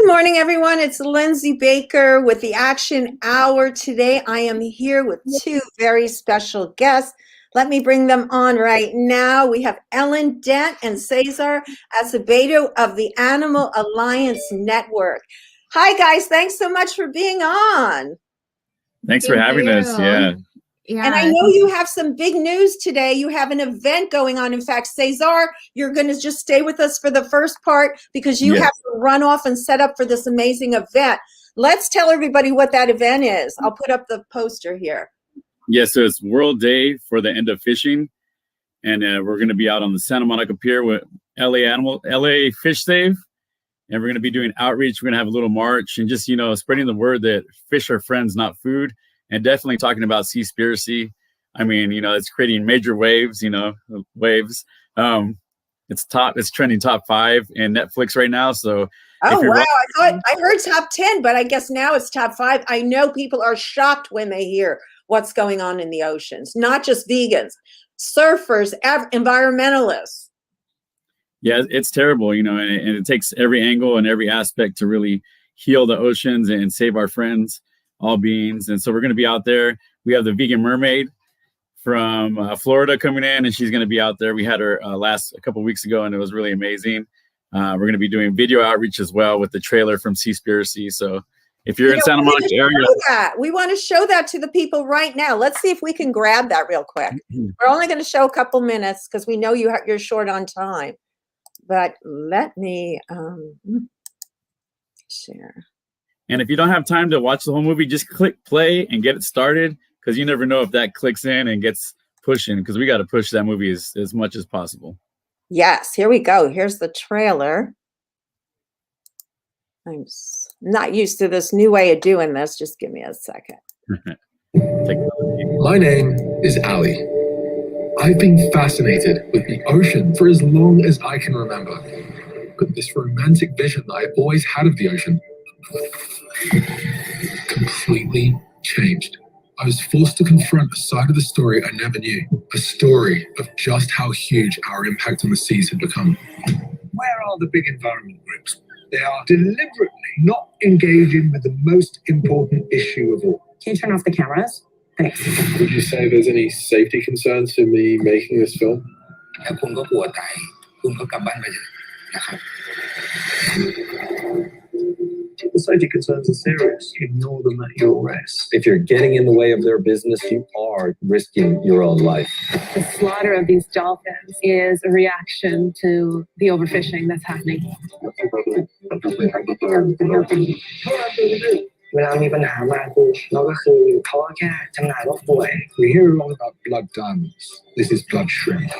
morning, everyone. It's Lindsey Baker with the Action Hour. Today, I am here with two very special guests. Let me bring them on right now. We have Ellen Dent and Cesar Acevedo of the Animal Alliance Network. Hi, guys. Thanks so much for being on. Thanks for having us. Yeah. And I know you have some big news today. You have an event going on. In fact, Cesar, you're going to just stay with us for the first part because you have to run off and set up for this amazing event. Let's tell everybody what that event is. I'll put up the poster here. Yeah, so it's World Day for the End of Fishing. And we're going to be out on the Santa Monica Pier with LA Fish Save. And we're going to be doing outreach. We're going to have a little march and just, spreading the word that fish are friends, not food. And definitely talking about Seaspiracy. I mean, it's creating major waves, waves. It's trending top 5 in Netflix right now. So wow. I heard top 10, but I guess now it's top 5. I know people are shocked when they hear what's going on in the oceans, not just vegans, surfers, environmentalists. Yeah, it's terrible, and it takes every angle and every aspect to really heal the oceans and save our friends, all beings. And so we're going to be out there. We have the vegan mermaid from Florida coming in, and she's going to be out there. We had her a couple of weeks ago, and it was really amazing. We're going to be doing video outreach as well with the trailer from Seaspiracy. So if you're in Santa Monica area, we want to show that to the people right now. Let's see if we can grab that real quick. We're only going to show a couple minutes because we know you're short on time. But let me share. And if you don't have time to watch the whole movie, just click play and get it started, because you never know if that clicks in and gets pushing, because we got to push that movie as much as possible. Yes, here we go. Here's the trailer. I'm not used to this new way of doing this. Just give me a second. My name is Ali. I've been fascinated with the ocean for as long as I can remember. But this romantic vision that I always had of the ocean completely changed. I was forced to confront a side of the story I never knew, a story of just how huge our impact on the seas had become. Where are the big environment groups? They are deliberately not engaging with the most important issue of all. Can you turn off the cameras? Thanks. Would you say there's any safety concerns to me making this film? The safety concerns are serious. Ignore them at your risk. If you're getting in the way of their business, you are risking your own life. The slaughter of these dolphins is a reaction to the overfishing that's happening. We hear a lot about blood diamonds. This is blood shrimp.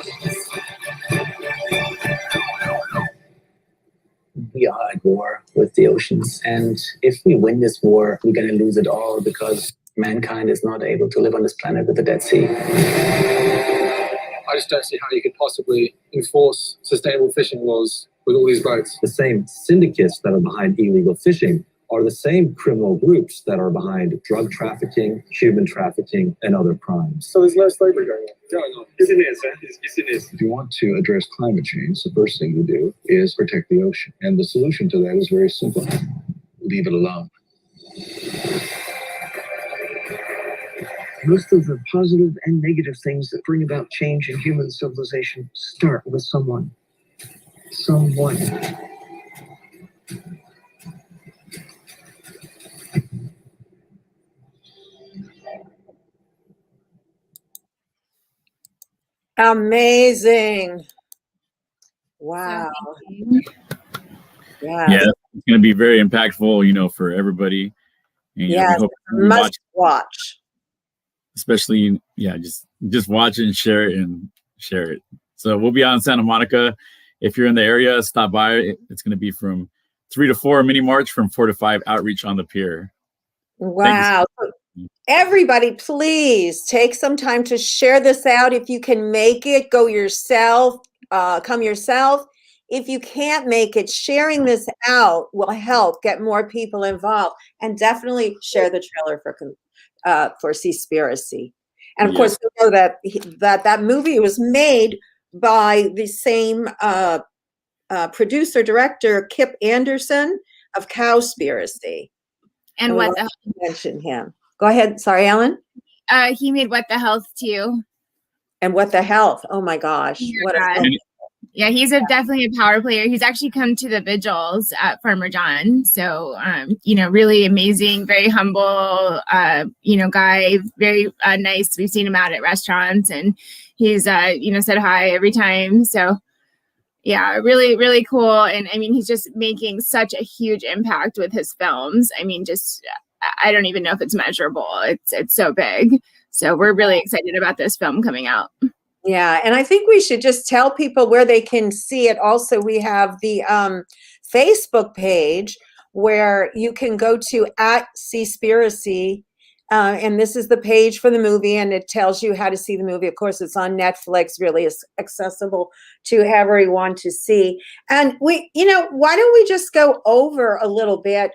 We are at war with the oceans, and if we win this war, we're going to lose it all because mankind is not able to live on this planet with the Dead Sea. I just don't see how you could possibly enforce sustainable fishing laws with all these boats. The same syndicates that are behind illegal fishing are the same criminal groups that are behind drug trafficking, human trafficking, and other crimes. So there's no slavery going on. Yes, it is. Yes, it is. If you want to address climate change, the first thing you do is protect the ocean. And the solution to that is very simple. Leave it alone. Most of the positive and negative things that bring about change in human civilization start with someone. Someone. Amazing. Wow. Yeah, it's going to be very impactful, for everybody. And, must watch. Especially, just watch it and share it. So we'll be out in Santa Monica. If you're in the area, stop by. It's going to be from 3 to 4 mini march, from 4 to 5 outreach on the pier. Wow. Everybody, please take some time to share this out. If you can make it, go yourself, come yourself. If you can't make it, sharing this out will help get more people involved, and definitely share the trailer for Seaspiracy. And of course, we know that movie was made by the same producer director, Kip Anderson of Cowspiracy. And we what want the to mention him. Go ahead. Sorry, Ellen. he made What the Health too. And What the Health. Oh my gosh. What a film. Yeah, he's definitely a power player. He's actually come to the vigils at Farmer John. So, really amazing, very humble, guy, very nice. We've seen him out at restaurants, and he's, said hi every time. So, yeah, really, really cool. And I mean, he's just making such a huge impact with his films. I mean, I don't even know if it's measurable. It's so big. So we're really excited about this film coming out. Yeah, and I think we should just tell people where they can see it. Also, we have the Facebook page where you can go to @Seaspiracy, and this is the page for the movie, and it tells you how to see the movie. Of course, it's on Netflix, really is accessible to everyone to see. And why don't we just go over a little bit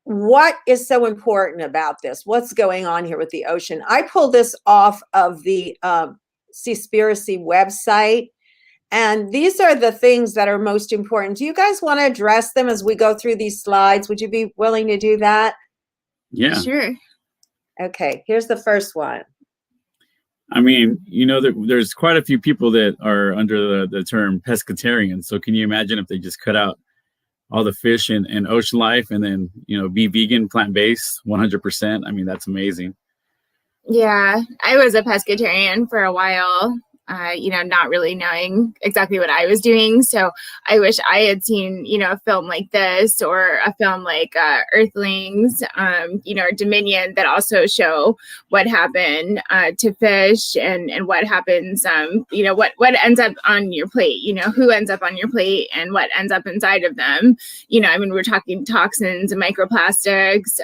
what is so important about this? What's going on here with the ocean? I pulled this off of the Seaspiracy website, and these are the things that are most important. Do you guys want to address them as we go through these slides? Would you be willing to do that? Yeah. Sure. Okay, here's the first one. I mean, there's quite a few people that are under the term pescatarian. So can you imagine if they just cut out all the fish and ocean life and then, be vegan, plant-based, 100%? I mean, that's amazing. Yeah, I was a pescatarian for a while, not really knowing exactly what I was doing. So I wish I had seen, a film like this or a film like Earthlings, or Dominion that also show what happened to fish and what happens, what ends up on your plate, who ends up on your plate and what ends up inside of them. We're talking toxins and microplastics.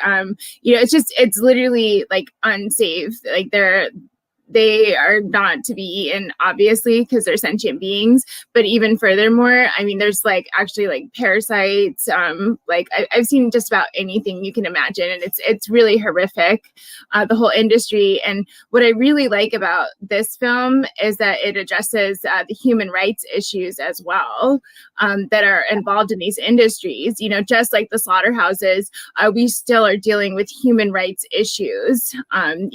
It's literally like unsafe. Like they are not to be eaten, obviously, because they're sentient beings. But even furthermore, there's actually parasites. I've seen just about anything you can imagine, and it's really horrific, the whole industry. And what I really like about this film is that it addresses the human rights issues as well that are involved in these industries. Just like the slaughterhouses, we still are dealing with human rights issues. And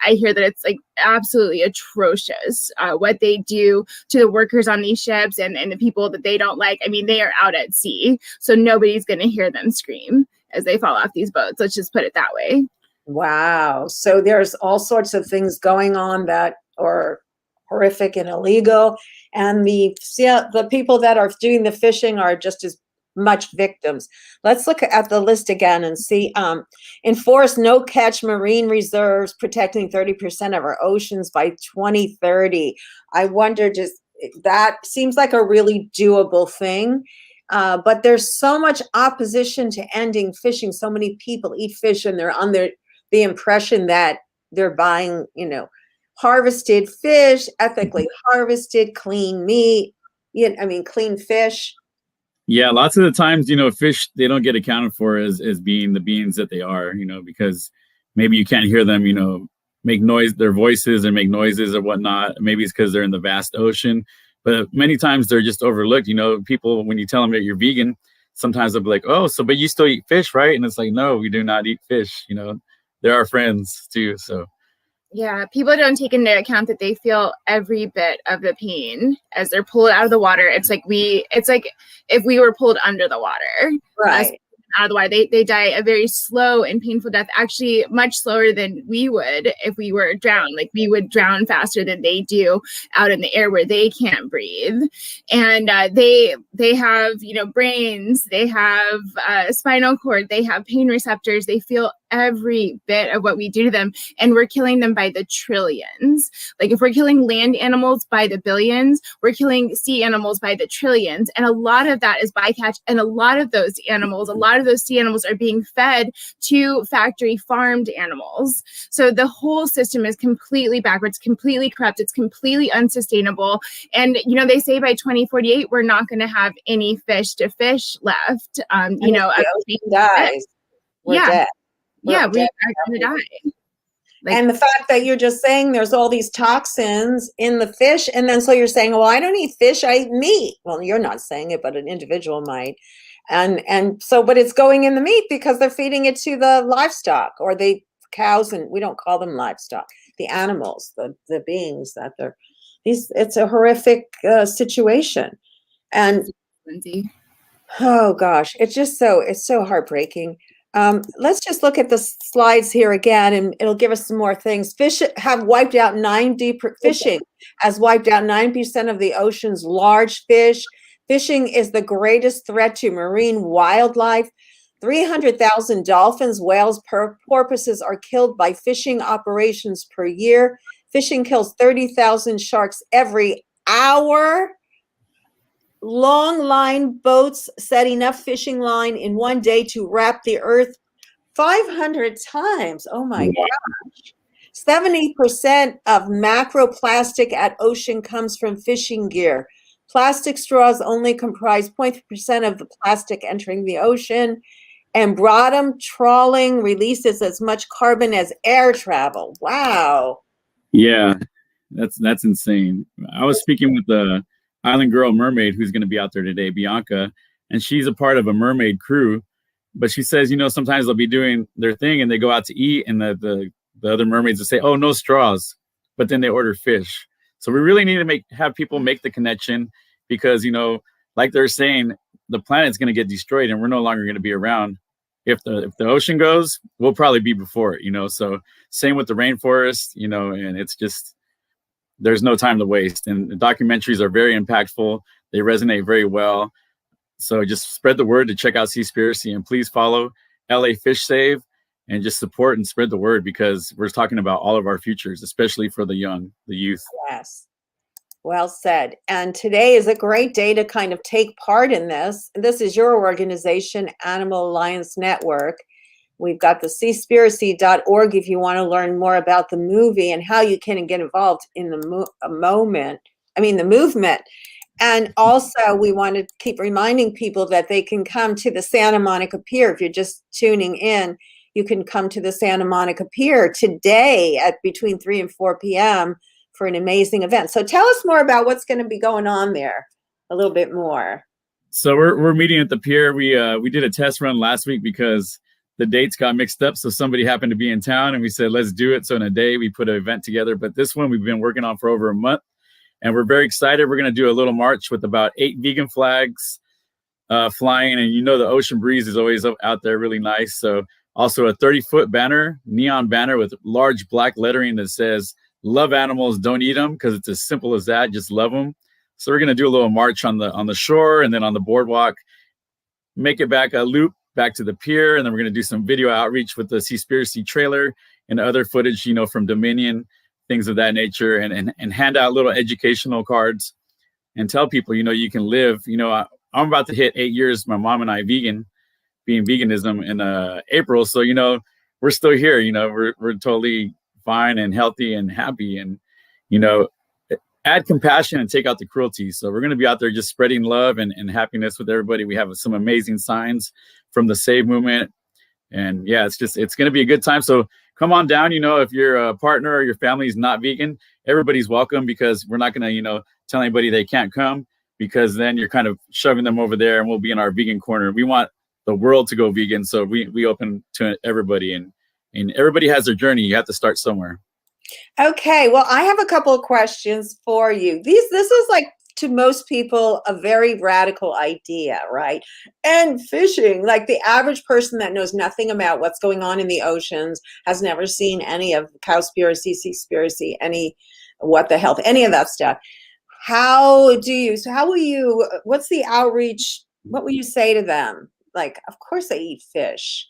I hear that it's absolutely atrocious what they do to the workers on these ships and the people that they don't like. They are out at sea, so nobody's going to hear them scream as they fall off these boats. Let's just put it that way. Wow. So there's all sorts of things going on that are horrific and illegal, and the people that are doing the fishing are just as much victims. Let's look at the list again and see. Enforce no catch marine reserves, protecting 30% of our oceans by 2030. I wonder, that seems like a really doable thing. But there's so much opposition to ending fishing. So many people eat fish and they're under the impression that they're buying, harvested fish, ethically harvested, clean meat, clean fish. Yeah, lots of the times, fish, they don't get accounted for as being the beings that they are, because maybe you can't hear them, make noise, their voices or make noises or whatnot. Maybe it's because they're in the vast ocean, but many times they're just overlooked. People, when you tell them that you're vegan, sometimes they'll be like, oh, but you still eat fish, right? And it's like, no, we do not eat fish. They're our friends too. So. Yeah, people don't take into account that they feel every bit of the pain as they're pulled out of the water. It's like if we were pulled under the water. Right. Out of the water, they die a very slow and painful death, actually much slower than we would if we were drowned. We would drown faster than they do out in the air where they can't breathe. And they have brains, they have spinal cord, they have pain receptors, they feel every bit of what we do to them, and we're killing them by the trillions. If we're killing land animals by the billions, we're killing sea animals by the trillions. And a lot of that is bycatch, and a lot of those sea animals are being fed to factory farmed animals. So the whole system is completely backwards, completely corrupt, it's completely unsustainable. And they say by 2048 we're not going to have any fish to fish left. If the ocean dies, we're dead. Yeah, we are going to die. Like, and the fact that you're just saying there's all these toxins in the fish, and then so you're saying, well, I don't eat fish, I eat meat. Well, you're not saying it, but an individual might. And so, but it's going in the meat because they're feeding it to the livestock or the cows, and we don't call them livestock, the animals, the beings that they're these. It's a horrific situation. And Lindsay. oh gosh, it's so heartbreaking. Let's just look at the slides here again, and it'll give us some more things. Fishing has wiped out 9% of the ocean's large fish. Fishing is the greatest threat to marine wildlife. 300,000 dolphins, whales, porpoises are killed by fishing operations per year. Fishing kills 30,000 sharks every hour. Long line boats set enough fishing line in one day to wrap the earth 500 times. Oh my gosh. 70% of macroplastic at ocean comes from fishing gear. Plastic straws only comprise 0.3% of the plastic entering the ocean. And bottom trawling releases as much carbon as air travel. Wow. Yeah, that's insane. I was speaking with the Island Girl Mermaid who's going to be out there today, Bianca, and she's a part of a mermaid crew. But she says, sometimes they'll be doing their thing and they go out to eat, and the other mermaids will say, "Oh, no straws," but then they order fish. So we really need to have people make the connection because, like they're saying, the planet's going to get destroyed and we're no longer going to be around. If the ocean goes, we'll probably be before it, So same with the rainforest, and it's just, there's no time to waste. And the documentaries are very impactful. They resonate very well. So just spread the word to check out Seaspiracy, and please follow LA Fish Save and just support and spread the word because we're talking about all of our futures, especially for the young, the youth. Yes. Well said. And today is a great day to kind of take part in this. This is your organization, Animal Alliance Network. We've got the seaspiracy.org if you want to learn more about the movie and how you can get involved in the movement. And also, we want to keep reminding people that they can come to the Santa Monica Pier. If you're just tuning in, you can come to the Santa Monica Pier today at between 3 and 4 p.m. for an amazing event. So tell us more about what's going to be going on there a little bit more. So we're meeting at the pier. We did a test run last week because the dates got mixed up. So somebody happened to be in town and we said, let's do it. So in a day we put an event together, but this one we've been working on for over a month and we're very excited. We're going to do a little march with about 8 vegan flags flying. And the ocean breeze is always out there really nice. So also a 30-foot banner, neon banner with large black lettering that says, "Love animals, don't eat them," because it's as simple as that. Just love them. So we're going to do a little march on the shore and then on the boardwalk, make it back a loop back to the pier. And then we're going to do some video outreach with the Seaspiracy trailer and other footage, from Dominion, things of that nature, and hand out little educational cards and tell people, you can live, I'm about to hit 8 years, my mom and I being veganism in April. So, we're still here, we're totally fine and healthy and happy, and add compassion and take out the cruelty. So we're going to be out there just spreading love and happiness with everybody. We have some amazing signs from the Save movement, and yeah, it's going to be a good time. So come on down. If your partner or your family is not vegan, everybody's welcome, because we're not going to tell anybody they can't come, because then you're kind of shoving them over there and we'll be in our vegan corner. We want the world to go vegan, so we open to everybody, and everybody has their journey. You have to start somewhere. Okay, well, I have a couple of questions for you. This is like, to most people, a very radical idea, right? And fishing, like the average person that knows nothing about what's going on in the oceans, has never seen any of Cowspiracy, Seaspiracy, any what the health, any of that stuff. What's the outreach? What will you say to them? Like, of course they eat fish.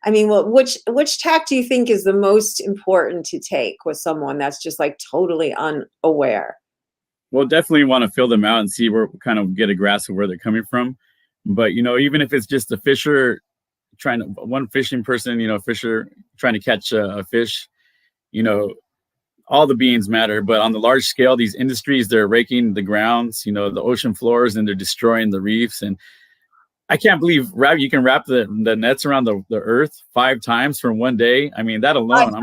I mean, well, which tack do you think is the most important to take with someone that's just like totally unaware? Well, definitely want to fill them out and see where kind of get a grasp of where they're coming from. But, even if it's just a fisher one fishing person, fisher trying to catch a fish, all the beings matter. But on the large scale, these industries, they're raking the grounds, the ocean floors, and they're destroying the reefs. And I can't believe you can wrap the nets around the earth 5 times for one day. I mean, that alone,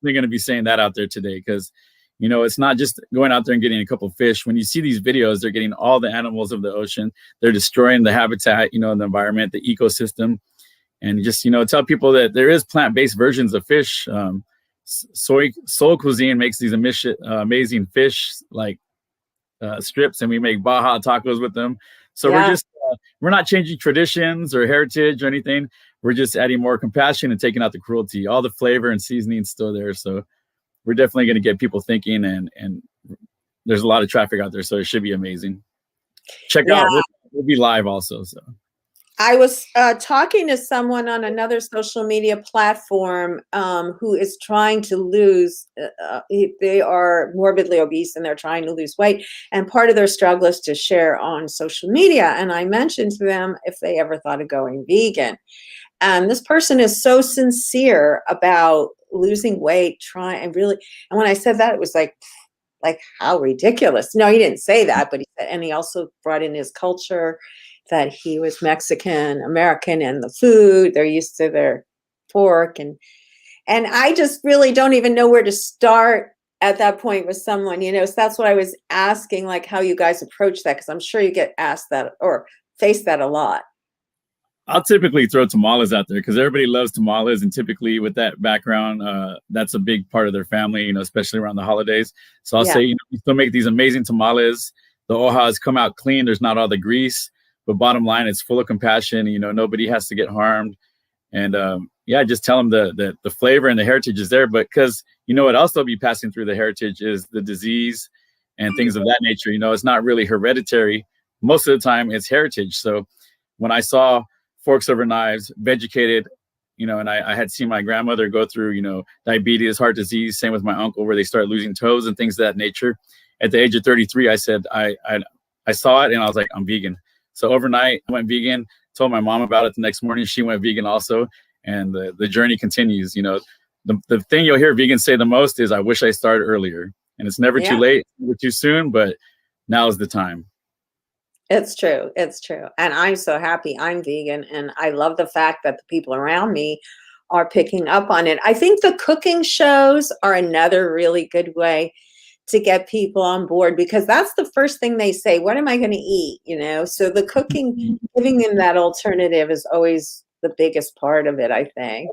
definitely going to be saying that out there today, because, you know, it's not just going out there and getting a couple of fish. When you see these videos, they're getting all the animals of the ocean. They're destroying the habitat, you know, the environment, the ecosystem. And just, you know, tell people that there is plant-based versions of fish. Soul Cuisine makes these amazing fish like strips, and we make Baja tacos with them. So we're not changing traditions or heritage or anything. We're just adding more compassion and taking out the cruelty. All the flavor and seasoning still there. So we're definitely going to get people thinking, and there's a lot of traffic out there, so it should be amazing. Check out. We'll be live also. So I was talking to someone on another social media platform who is trying to lose, they are morbidly obese and they're trying to lose weight. And part of their struggle is to share on social media. And I mentioned to them if they ever thought of going vegan. And this person is so sincere about losing weight, and when I said that, it was like how ridiculous. No, he didn't say that, but he said, and he also brought in his culture, that he was Mexican American, and the food, they're used to their pork. And I just really don't even know where to start at that point with someone, you know. So that's what I was asking, like how you guys approach that, because I'm sure you get asked that or face that a lot. I'll typically throw tamales out there because everybody loves tamales, and typically with that background, that's a big part of their family, you know, especially around the holidays. So I'll say, you know, we still make these amazing tamales. The hojas come out clean. There's not all the grease, but bottom line, it's full of compassion. You know, nobody has to get harmed. And just tell them the flavor and the heritage is there. But because, you know, what else they'll be passing through the heritage is the disease and things of that nature. You know, it's not really hereditary. Most of the time it's heritage. So when I saw forks over knives, vegucated, you know, and I had seen my grandmother go through, you know, diabetes, heart disease, same with my uncle, where they start losing toes and things of that nature. At the age of 33, I said, I saw it and I was like, I'm vegan. So overnight I went vegan, told my mom about it the next morning. She went vegan also. And the journey continues. You know, the thing you'll hear vegans say the most is, I wish I started earlier. And it's never too late, never too soon, but now is the time. It's true. It's true. And I'm so happy I'm vegan. And I love the fact that the people around me are picking up on it. I think the cooking shows are another really good way to get people on board, because that's the first thing they say, what am I going to eat? You know, so the cooking, giving them that alternative is always the biggest part of it, I think.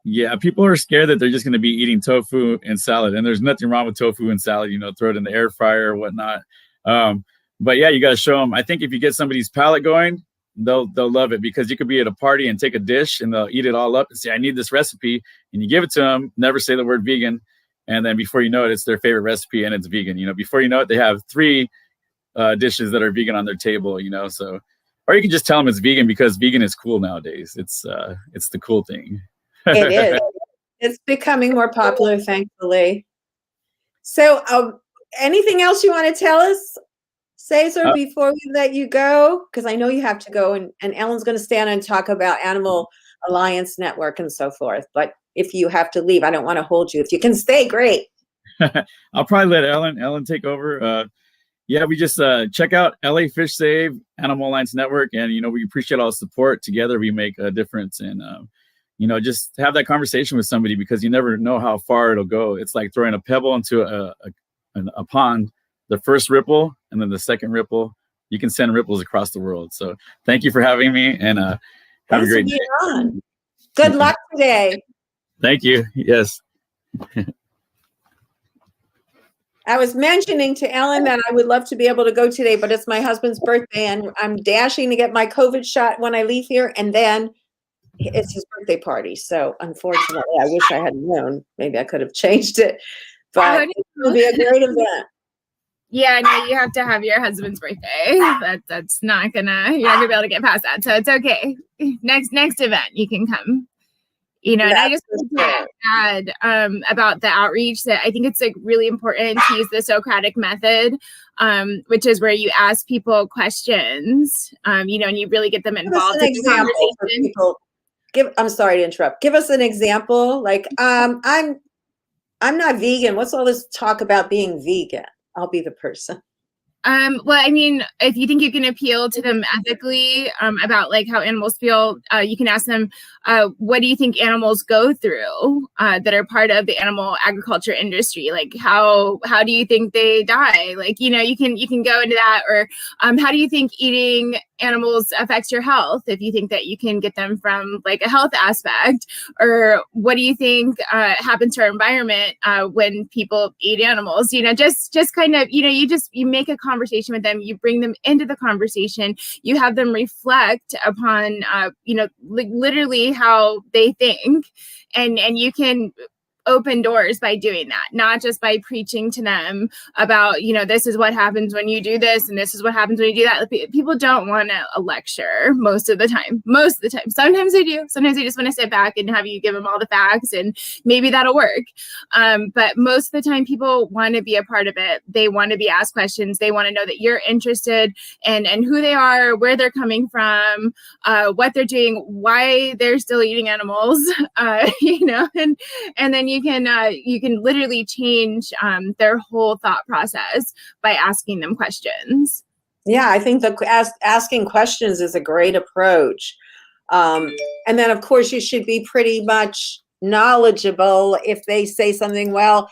Yeah, people are scared that they're just going to be eating tofu and salad, and there's nothing wrong with tofu and salad, you know, throw it in the air fryer or whatnot. But yeah, you got to show them. I think if you get somebody's palate going, they'll love it, because you could be at a party and take a dish and they'll eat it all up and say, I need this recipe. And you give it to them, never say the word vegan. And then before you know it, it's their favorite recipe and it's vegan. You know, before you know it, they have 3 dishes that are vegan on their table, you know. So, or you can just tell them it's vegan, because vegan is cool nowadays. It's the cool thing. It is. It's becoming more popular, thankfully. So anything else you want to tell us, Cesar, before we let you go? Because I know you have to go, and Ellen's going to stand and talk about Animal Alliance Network and so forth. But if you have to leave, I don't want to hold you. If you can stay, great. I'll probably let Ellen take over. We just check out LA Fish Save, Animal Alliance Network, and you know, we appreciate all the support. Together we make a difference, and you know, just have that conversation with somebody, because you never know how far it'll go. It's like throwing a pebble into a pond. The first ripple and then the second ripple, you can send ripples across the world. So thank you for having me, and have a great day. Good luck today. Thank you. Yes. I was mentioning to Ellen that I would love to be able to go today, but it's my husband's birthday and I'm dashing to get my COVID shot when I leave here. And then it's his birthday party. So unfortunately, I wish I had known. Maybe I could have changed it, but it will be a great event. Yeah, no, you have to have your husband's birthday. That's not gonna, you're not gonna be able to get past that. So it's okay. Next event you can come. You know, and I just want to add about the outreach, that I think it's like really important to use the Socratic method, which is where you ask people questions, you know, and you really get them involved in the conversation. I'm sorry to interrupt. Give us an example. Like, I'm not vegan. What's all this talk about being vegan? I'll be the person. Well, I mean, if you think you can appeal to them ethically about like how animals feel, you can ask them, what do you think animals go through that are part of the animal agriculture industry? Like how do you think they die? Like, you know, you can go into that, or how do you think eating animals affects your health? If you think that you can get them from like a health aspect, or what do you think happens to our environment when people eat animals? You know, just kind of, you know, you make a conversation with them, you bring them into the conversation, you have them reflect upon, you know, literally how they think, and you can open doors by doing that, not just by preaching to them about, you know, this is what happens when you do this and this is what happens when you do that. People don't want a lecture most of the time. Sometimes they do. Sometimes they just want to sit back and have you give them all the facts, and maybe that'll work. But most of the time people want to be a part of it. They want to be asked questions. They want to know that you're interested and who they are, where they're coming from, what they're doing, why they're still eating animals, you know, and then you can literally change their whole thought process by asking them questions. Yeah, I think asking questions is a great approach. And then, of course, you should be pretty much knowledgeable if they say something, well,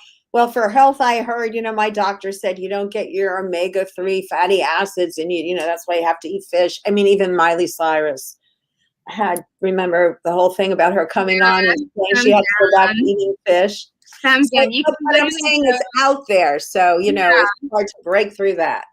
for health, I heard, you know, my doctor said you don't get your omega-3 fatty acids, and you know, that's why you have to eat fish. I mean, even Miley Cyrus remember the whole thing about her coming on and saying she had to go back eating fish. Sounds good. What I'm saying is out there, so you know, it's hard to break through that.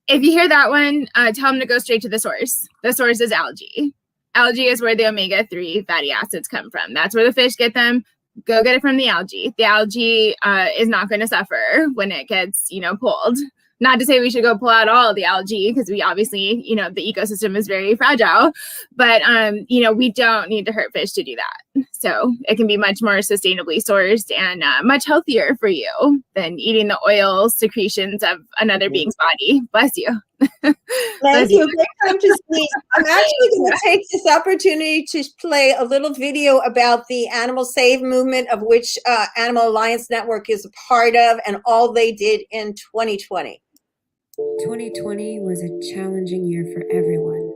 If you hear that one, tell them to go straight to the source. The source is algae. Algae is where the omega-3 fatty acids come from. That's where the fish get them. Go get it from the algae. The algae is not going to suffer when it gets, you know, pulled. Not to say we should go pull out all of the algae, because we obviously, you know, the ecosystem is very fragile, but, you know, we don't need to hurt fish to do that. So it can be much more sustainably sourced and much healthier for you than eating the oil secretions of another being's body. Bless you. Thank you. Great time to speak. I'm actually going to take this opportunity to play a little video about the Animal Save movement, of which Animal Alliance Network is a part of, and all they did in 2020. 2020 was a challenging year for everyone,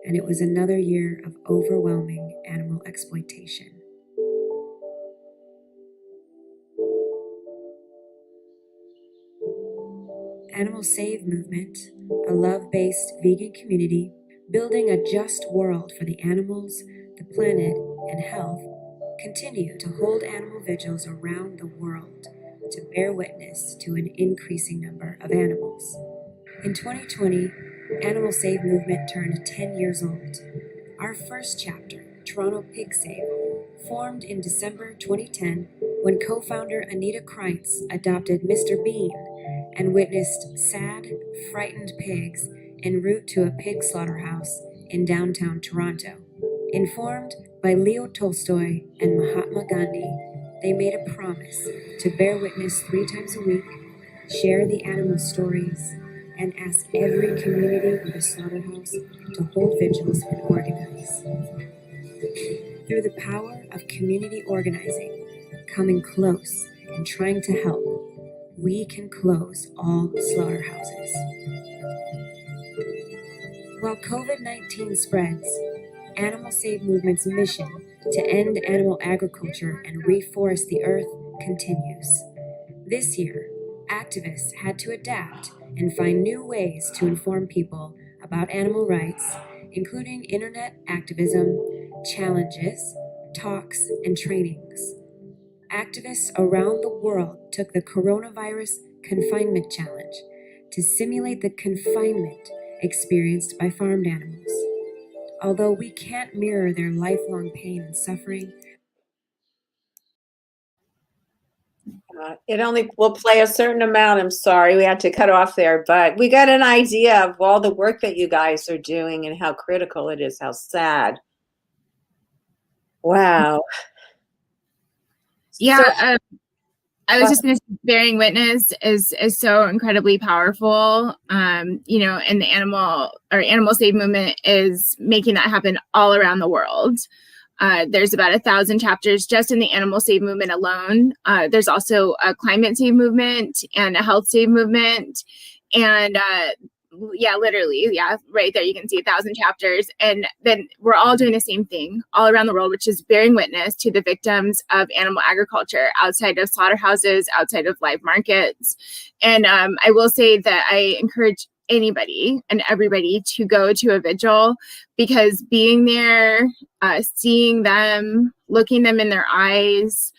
and it was another year of overwhelming animal exploitation. Animal Save movement, a love-based vegan community building a just world for the animals, the planet, and health, continue to hold animal vigils around the world to bear witness to an increasing number of animals. In 2020, Animal Save movement turned 10 years old. Our first chapter, Toronto Pig Save, formed in December 2010 when co-founder Anita Kreitz adopted Mr. Bean and witnessed sad, frightened pigs en route to a pig slaughterhouse in downtown Toronto. Informed by Leo Tolstoy and Mahatma Gandhi, they made a promise to bear witness 3 times a week, share the animal stories, and ask every community with a slaughterhouse to hold vigils and organize. Through the power of community organizing, coming close and trying to help, we can close all slaughterhouses. While COVID-19 spreads, Animal Save Movement's mission to end animal agriculture and reforest the earth continues. This year, activists had to adapt and find new ways to inform people about animal rights, including internet activism, challenges, talks, and trainings. Activists around the world took the Coronavirus Confinement Challenge to simulate the confinement experienced by farmed animals. Although we can't mirror their lifelong pain and suffering, It only will play a certain amount. I'm sorry, we had to cut off there, but we got an idea of all the work that you guys are doing and how critical it is, how sad. Wow. Yeah, I was just going to say, bearing witness is so incredibly powerful. You know, and the Animal Save movement is making that happen all around the world. There's about 1,000 chapters just in the Animal Save movement alone. There's also a Climate Save movement and a Health Save movement. And yeah, literally, yeah, right there you can see 1,000 chapters. And then we're all doing the same thing all around the world, which is bearing witness to the victims of animal agriculture outside of slaughterhouses, outside of live markets. And I will say that I encourage anybody and everybody to go to a vigil, because being there, seeing them, looking them in their eyes,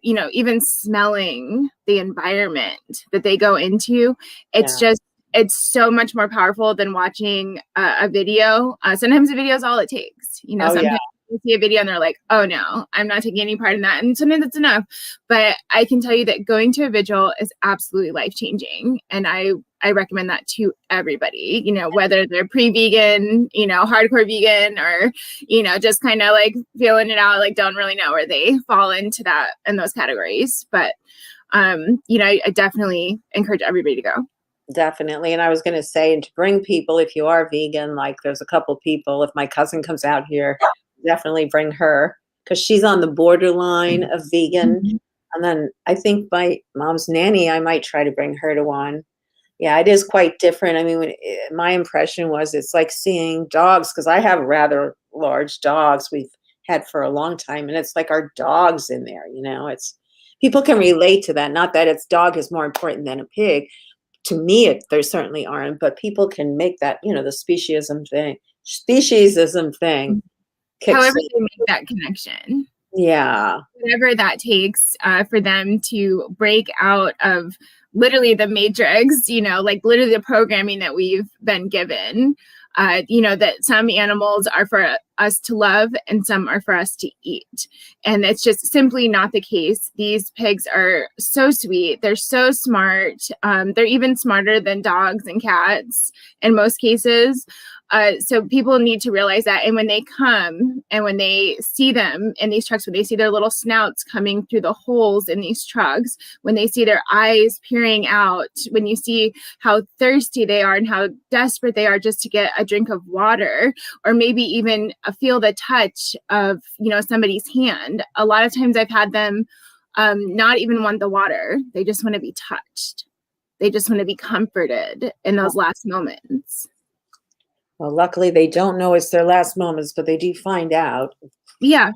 you know, even smelling the environment that they go into, it's just, it's so much more powerful than watching a video. Sometimes a video is all it takes. You know, sometimes you see a video and they're like, oh no, I'm not taking any part in that. And sometimes it's enough. But I can tell you that going to a vigil is absolutely life-changing. And I recommend that to everybody, you know, whether they're pre-vegan, you know, hardcore vegan, or, you know, just kind of like feeling it out, like don't really know where they fall into that, in those categories. But, you know, I definitely encourage everybody to go. Definitely. And I was going to say, and to bring people, if you are vegan, like there's a couple people, if my cousin comes out here, definitely bring her, because she's on the borderline of vegan. And then I think my mom's nanny, I might try to bring her to one. Yeah, it is quite different. I mean, my impression was it's like seeing dogs, because I have rather large dogs we've had for a long time. And it's like our dogs in there, you know, it's, people can relate to that. Not that it's dog is more important than a pig. To me, there certainly aren't, but people can make that, you know, the speciesism thing However they make that connection. Yeah. Whatever that takes for them to break out of literally the matrix, you know, like literally the programming that we've been given, you know, that some animals are for us to love and some are for us to eat. And it's just simply not the case. These pigs are so sweet. They're so smart. They're even smarter than dogs and cats in most cases. So people need to realize that. And when they come and when they see them in these trucks, when they see their little snouts coming through the holes in these trucks, when they see their eyes peering out, when you see how thirsty they are and how desperate they are just to get a drink of water, or maybe even feel the touch of, you know, somebody's hand. A lot of times I've had them not even want the water. They just want to be touched. They just want to be comforted in those last moments. Well, luckily they don't know it's their last moments, but they do find out. Yeah.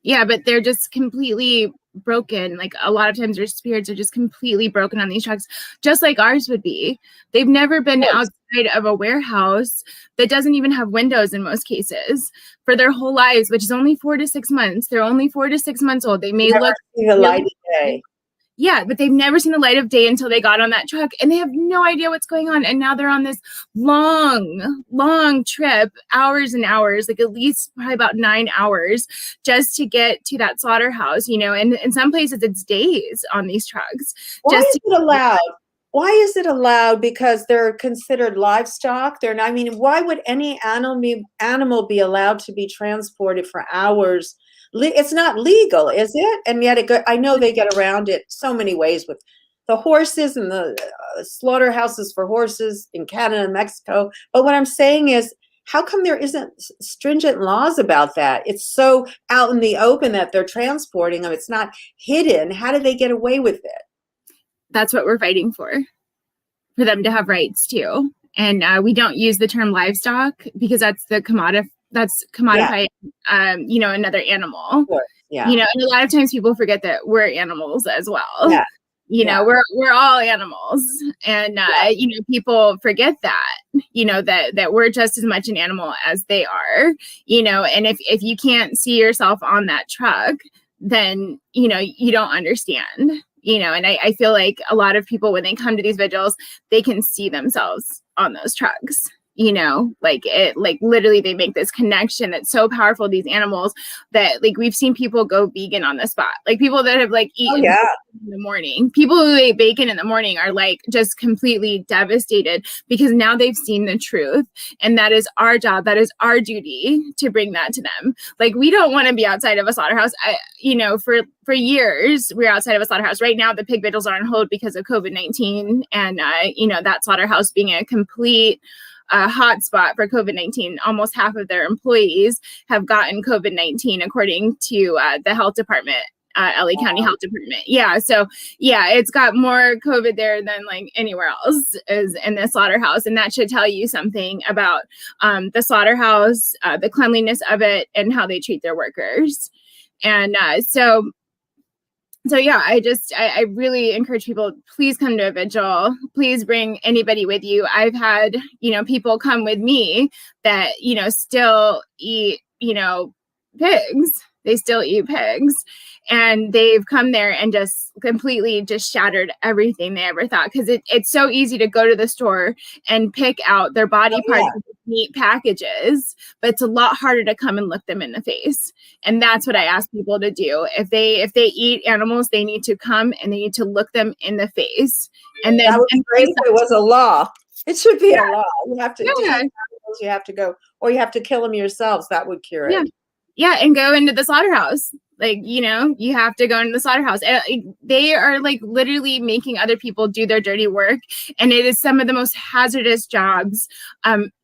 Yeah, but they're just completely broken. Like a lot of times their spirits are just completely broken on these trucks, just like ours would be. They've never been outside of a warehouse that doesn't even have windows in most cases for their whole lives, which is only 4 to 6 months. They're only 4 to 6 months old. They may look the light of day. Yeah, but they've never seen the light of day until they got on that truck, and they have no idea what's going on. And now they're on this long, long trip, hours and hours, like at least probably about 9 hours just to get to that slaughterhouse, you know, and in some places it's days on these trucks. Why is it allowed? Why is it allowed? Because they're considered livestock. They're not, I mean, why would any animal be allowed to be transported for hours? It's not legal, is it? And yet I know they get around it so many ways with the horses and the slaughterhouses for horses in Canada and Mexico. But what I'm saying is, how come there isn't stringent laws about that? It's so out in the open that they're transporting them. It's not hidden. How do they get away with it? That's what we're fighting for them to have rights too. And we don't use the term livestock because that's the commodified, you know, another animal. Yeah. You know, and a lot of times people forget that we're animals as well. Yeah. You know, we're all animals, and you know, people forget that, you know, that we're just as much an animal as they are, you know, and if you can't see yourself on that truck, then, you know, you don't understand, you know, and I feel like a lot of people, when they come to these vigils, they can see themselves on those trucks. You know, like literally they make this connection that's so powerful, these animals, that like we've seen people go vegan on the spot, like people that have like eaten in the morning. People who ate bacon in the morning are like just completely devastated because now they've seen the truth. And that is our job. That is our duty to bring that to them. Like, we don't want to be outside of a slaughterhouse. You know, for years, we're outside of a slaughterhouse. Right now, the pig vigils are on hold because of COVID-19. And, you know, that slaughterhouse being a complete hotspot for COVID-19. Almost half of their employees have gotten COVID-19, according to the health department LA County Health Department. Yeah. So yeah, it's got more COVID there than like anywhere else is in the slaughterhouse. And that should tell you something about the slaughterhouse, the cleanliness of it, and how they treat their workers. And so yeah, I really encourage people, please come to a vigil. Please bring anybody with you. I've had, people come with me that, still eat, pigs. They still eat pigs. And they've come there and just completely just shattered everything they ever thought. Because it's so easy to go to the store and pick out their body parts with neat packages, but it's a lot harder to come and look them in the face. And that's what I ask people to do. If they eat animals, they need to come and they need to look them in the face. And then that would be great if it was a law. It should be a law. You have to eat animals, you have to go, or you have to kill them yourselves. That would cure it. Yeah, and go into the slaughterhouse. Like, you have to go into the slaughterhouse. They are like literally making other people do their dirty work. And it is some of the most hazardous jobs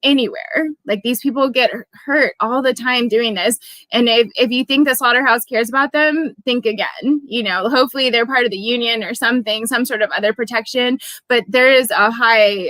anywhere. Like, these people get hurt all the time doing this. And if you think the slaughterhouse cares about them, think again. Hopefully they're part of the union or something, some sort of other protection. But there is a high,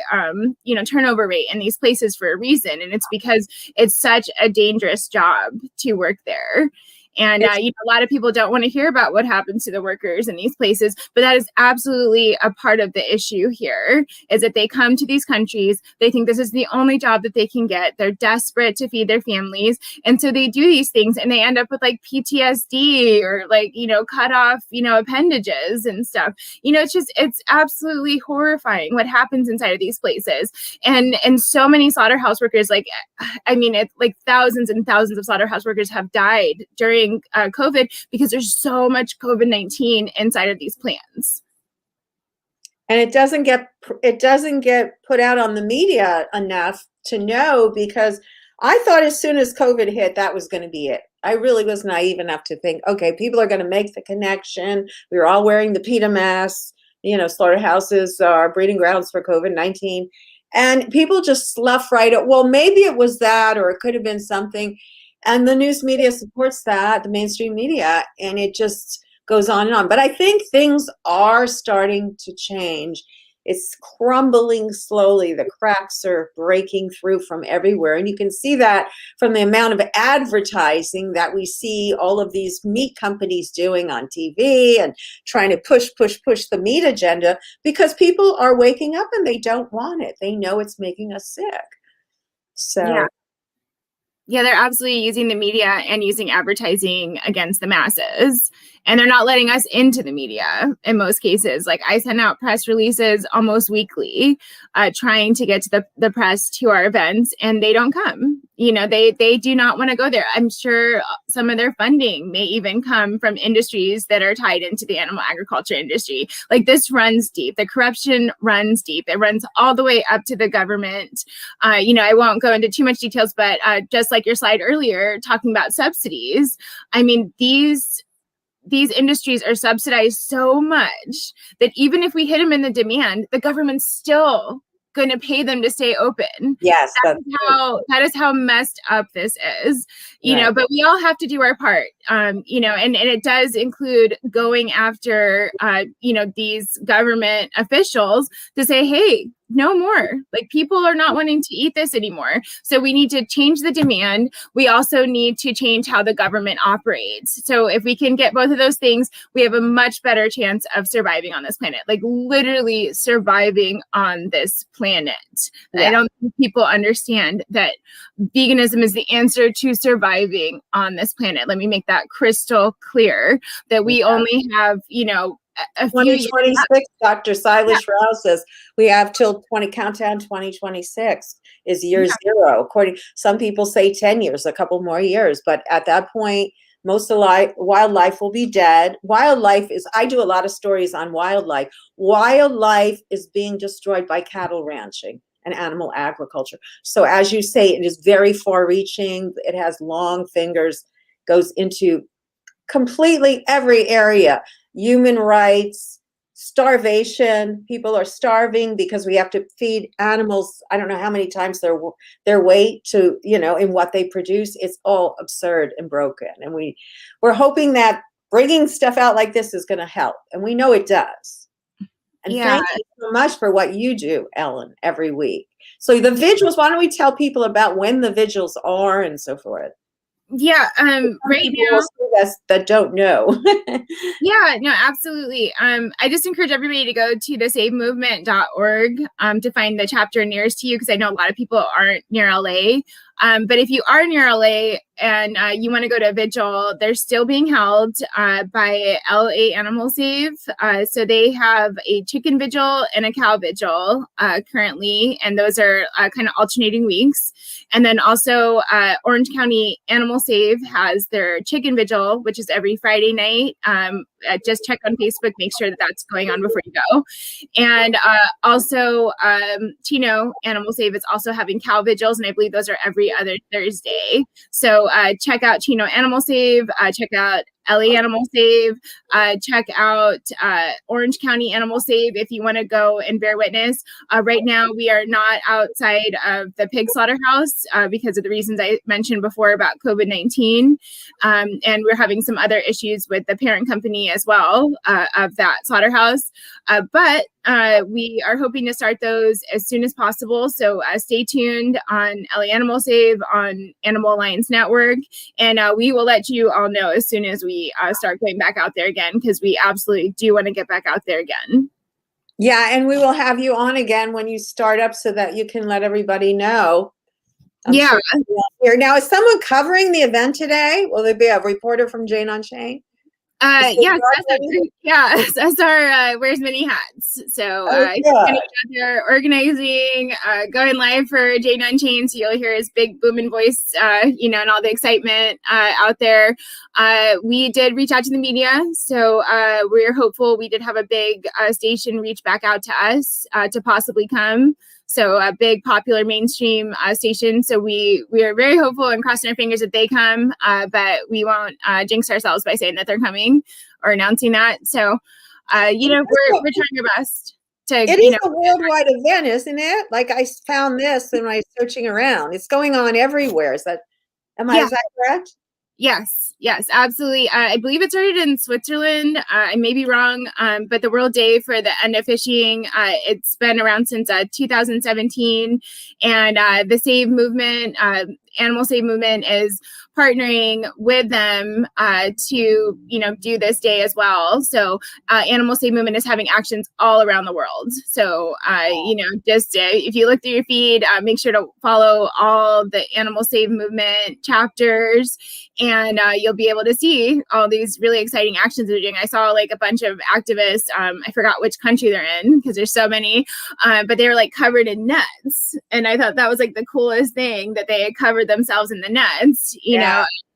turnover rate in these places for a reason. And it's because it's such a dangerous job to work there. And, a lot of people don't want to hear about what happens to the workers in these places, but that is absolutely a part of the issue here, is that they come to these countries, they think this is the only job that they can get. They're desperate to feed their families. And so they do these things and they end up with like PTSD or like, cut off, appendages and stuff. It's absolutely horrifying what happens inside of these places. And so many slaughterhouse workers, it's like thousands and thousands of slaughterhouse workers have died during COVID because there's so much COVID-19 inside of these plants. And it doesn't get put out on the media enough to know, because I thought as soon as COVID hit, that was going to be it. I really was naive enough to think, okay, people are going to make the connection. We were all wearing the PETA masks. Slaughterhouses are breeding grounds for COVID-19. And people just slough right up. Well, maybe it was that, or it could have been something. And the news media supports that, the mainstream media, and it just goes on and on. But I think things are starting to change. It's crumbling slowly. The cracks are breaking through from everywhere. And you can see that from the amount of advertising that we see all of these meat companies doing on TV and trying to push the meat agenda, because people are waking up and they don't want it. They know it's making us sick. So. Yeah, they're absolutely using the media and using advertising against the masses. And they're not letting us into the media in most cases. Like, I send out press releases almost weekly, trying to get to the press to our events, and they don't come. They do not want to go there. I'm sure some of their funding may even come from industries that are tied into the animal agriculture industry. Like, this runs deep. The corruption runs deep. It runs all the way up to the government. I won't go into too much details, but just like your slide earlier, talking about subsidies, these industries are subsidized so much that even if we hit them in the demand, the government's still going to pay them to stay open. Yes, that is how messed up this is. But we all have to do our part. And it does include going after these government officials to say, hey, no more. Like, people are not wanting to eat this anymore. So we need to change the demand. We also need to change how the government operates. So if we can get both of those things, we have a much better chance of surviving on this planet, like literally surviving on this planet. Yeah. I don't think people understand that veganism is the answer to surviving on this planet. Let me make that crystal clear, that we only have, a 2026, Dr. Silas Rao says we have till countdown 2026 is year zero. According, some people say 10 years, a couple more years, but at that point, most of wildlife will be dead. I do a lot of stories on wildlife. Wildlife is being destroyed by cattle ranching and animal agriculture. So as you say, it is very far reaching. It has long fingers, goes into completely every area. Human rights, starvation. People are starving because we have to feed animals, I don't know how many times their weight to, in what they produce. It's all absurd and broken. And we're hoping that bringing stuff out like this is going to help. And we know it does. And Yeah. thank you so much for what you do, Ellen, every week. So the vigils, why don't we tell people about when the vigils are and so forth? Yeah, right now, that don't know. yeah, no, absolutely. I just encourage everybody to go to thesavemovement.org to find the chapter nearest to you, because I know a lot of people aren't near LA. But if you are near LA and you want to go to a vigil, they're still being held by LA Animal Save. So they have a chicken vigil and a cow vigil currently, and those are kind of alternating weeks. And then also Orange County Animal Save has their chicken vigil, which is every Friday night. Just check on Facebook, make sure that that's going on before you go. And also Chino Animal Save is also having cow vigils, and I believe those are every other Thursday. So check out Chino Animal Save, check out LA Animal Save, check out Orange County Animal Save if you want to go and bear witness. Right now, we are not outside of the pig slaughterhouse because of the reasons I mentioned before about COVID-19. And we're having some other issues with the parent company as well of that slaughterhouse. But we are hoping to start those as soon as possible. So stay tuned on LA Animal Save, on Animal Alliance Network, and we will let you all know as soon as we start going back out there again, because we absolutely do want to get back out there again. Yeah, and we will have you on again when you start up so that you can let everybody know. Yeah. Here. Now, is someone covering the event today? Will there be a reporter from Jane Unchained? Yes, SR wears many hats. So he's out there organizing, going live for Jane Unchained, so you'll hear his big booming voice, and all the excitement out there. We did reach out to the media, so we're hopeful. We did have a big station reach back out to us to possibly come. So a big popular mainstream station. So we are very hopeful and crossing our fingers that they come, but we won't jinx ourselves by saying that they're coming or announcing that. So, we're trying our best to. It is a worldwide event, isn't it? Like I found this when I was searching around. It's going on everywhere. Is that correct? Yes, absolutely. I believe it started in Switzerland. I may be wrong, but the World Day for the End of Fishing, it's been around since 2017. And the Save Movement, Animal Save Movement is partnering with them to, do this day as well. So Animal Save Movement is having actions all around the world. So, just if you look through your feed, make sure to follow all the Animal Save Movement chapters, and you'll be able to see all these really exciting actions they're doing. I saw like a bunch of activists, I forgot which country they're in because there's so many, but they were like covered in nets. And I thought that was like the coolest thing, that they had covered themselves in the nets.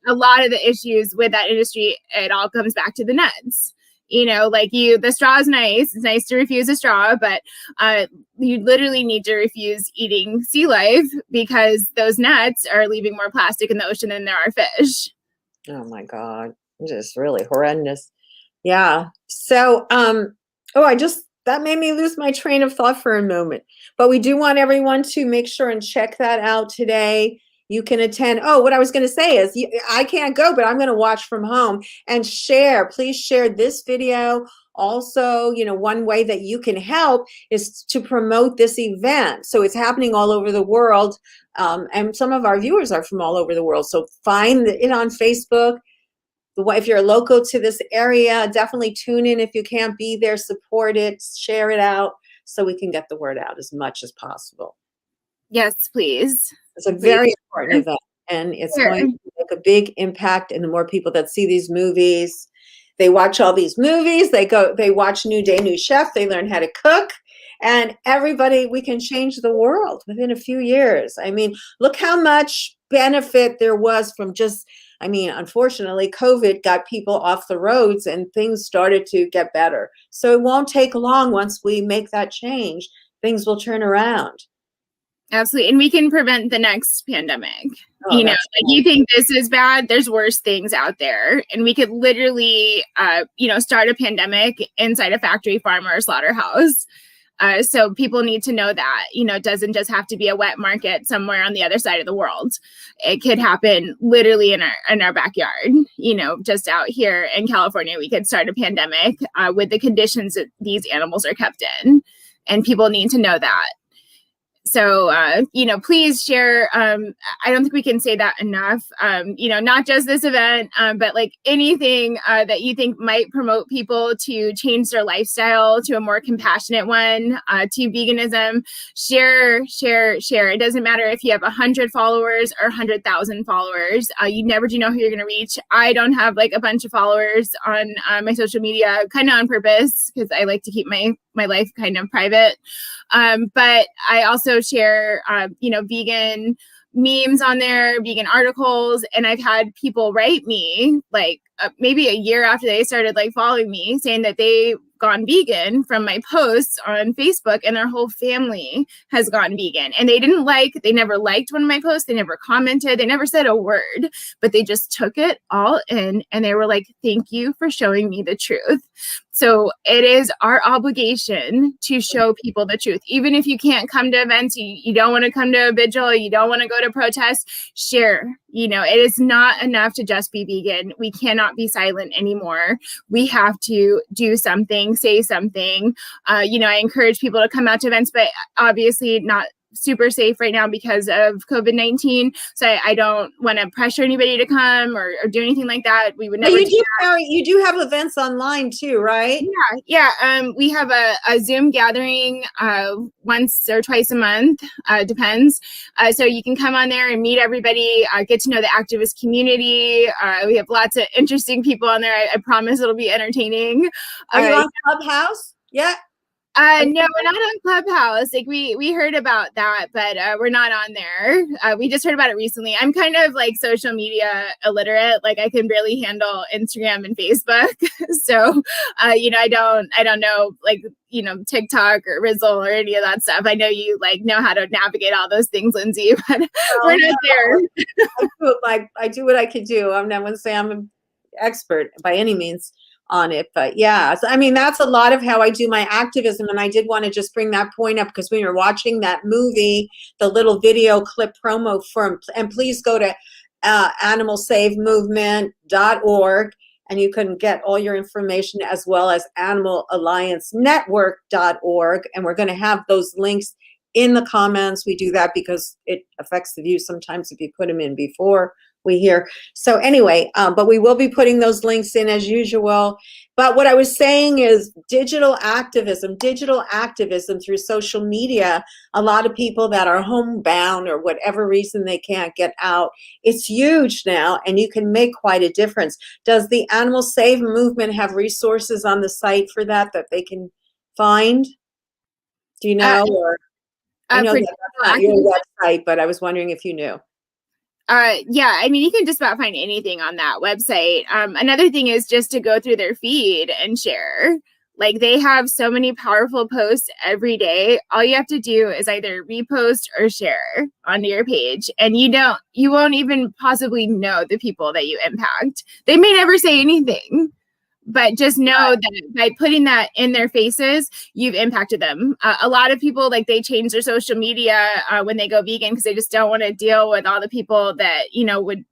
A lot of the issues with that industry, it all comes back to the nets. The straw is nice. It's nice to refuse a straw, but you literally need to refuse eating sea life because those nets are leaving more plastic in the ocean than there are fish. Oh my God. Just really horrendous. Yeah. So, that made me lose my train of thought for a moment, but we do want everyone to make sure and check that out today. You can attend. Oh, what I was going to say is I can't go, but I'm going to watch from home and share. Please share this video. Also, one way that you can help is to promote this event. So it's happening all over the world. And some of our viewers are from all over the world. So find it on Facebook. If you're local to this area, definitely tune in. If you can't be there, support it, share it out so we can get the word out as much as possible. Yes, please. It's a very important event, and it's going to make a big impact. And the more people that see these movies, they watch all these movies, they watch New Day, New Chef, they learn how to cook, and we can change the world within a few years. I mean, look how much benefit there was from unfortunately, COVID got people off the roads and things started to get better. So it won't take long. Once we make that change, things will turn around. Absolutely. And we can prevent the next pandemic. You think this is bad, there's worse things out there. And we could literally, start a pandemic inside a factory farm or a slaughterhouse. So people need to know that, it doesn't just have to be a wet market somewhere on the other side of the world. It could happen literally in our backyard, just out here in California. We could start a pandemic with the conditions that these animals are kept in, and people need to know that. So, please share. I don't think we can say that enough. Not just this event, but like anything that you think might promote people to change their lifestyle to a more compassionate one, to veganism. Share. It doesn't matter if you have 100 followers or 100,000 followers. You never do know who you're going to reach. I don't have like a bunch of followers on my social media, kind of on purpose, because I like to keep my life kind of private. But I also share, vegan memes on there, vegan articles. And I've had people write me like maybe a year after they started like following me, saying that they gone vegan from my posts on Facebook, and their whole family has gone vegan. And they never liked one of my posts. They never commented. They never said a word, but they just took it all in. And they were like, thank you for showing me the truth. So it is our obligation to show people the truth. Even if you can't come to events, you don't want to come to a vigil, you don't want to go to protests, share. It is not enough to just be vegan. We cannot be silent anymore. We have to do something, say something. I encourage people to come out to events, but obviously not super safe right now because of COVID-19. So I don't want to pressure anybody to come or do anything like that. We would never. But you do have events online too, right? Yeah. We have a Zoom gathering once or twice a month, depends. So you can come on there and meet everybody, get to know the activist community. We have lots of interesting people on there. I promise it'll be entertaining. Are you on Clubhouse? Yeah. No, we're not on Clubhouse. Like we heard about that, but we're not on there. We just heard about it recently. I'm kind of like social media illiterate. Like I can barely handle Instagram and Facebook. So, I don't know like, TikTok or Rizzle or any of that stuff. I know you like know how to navigate all those things, Lindsay, but we're not there. I do what I can do. I'm not going to say I'm an expert by any means on it, but yeah, so, I mean, that's a lot of how I do my activism. And I did want to just bring that point up because when you're watching that movie, the little video clip promo for, and please go to animalsavemovement.org and you can get all your information, as well as animalalliancenetwork.org. And we're going to have those links in the comments. We do that because it affects the view sometimes if you put them in before we hear. So anyway, but we will be putting those links in as usual. But what I was saying is digital activism through social media. A lot of people that are homebound or whatever reason they can't get out, it's huge now, and you can make quite a difference. Does the Animal Save movement have resources on the site for that they can find? Do you know? I know that's not your website, but I was wondering if you knew. Yeah, I mean, you can just about find anything on that website. Another thing is just to go through their feed and share. Like they have so many powerful posts every day. All you have to do is either repost or share onto your page. And you won't even possibly know the people that you impact. They may never say anything, but just know that by putting that in their faces, you've impacted them. A lot of people, like they change their social media when they go vegan because they just don't want to deal with all the people that, would,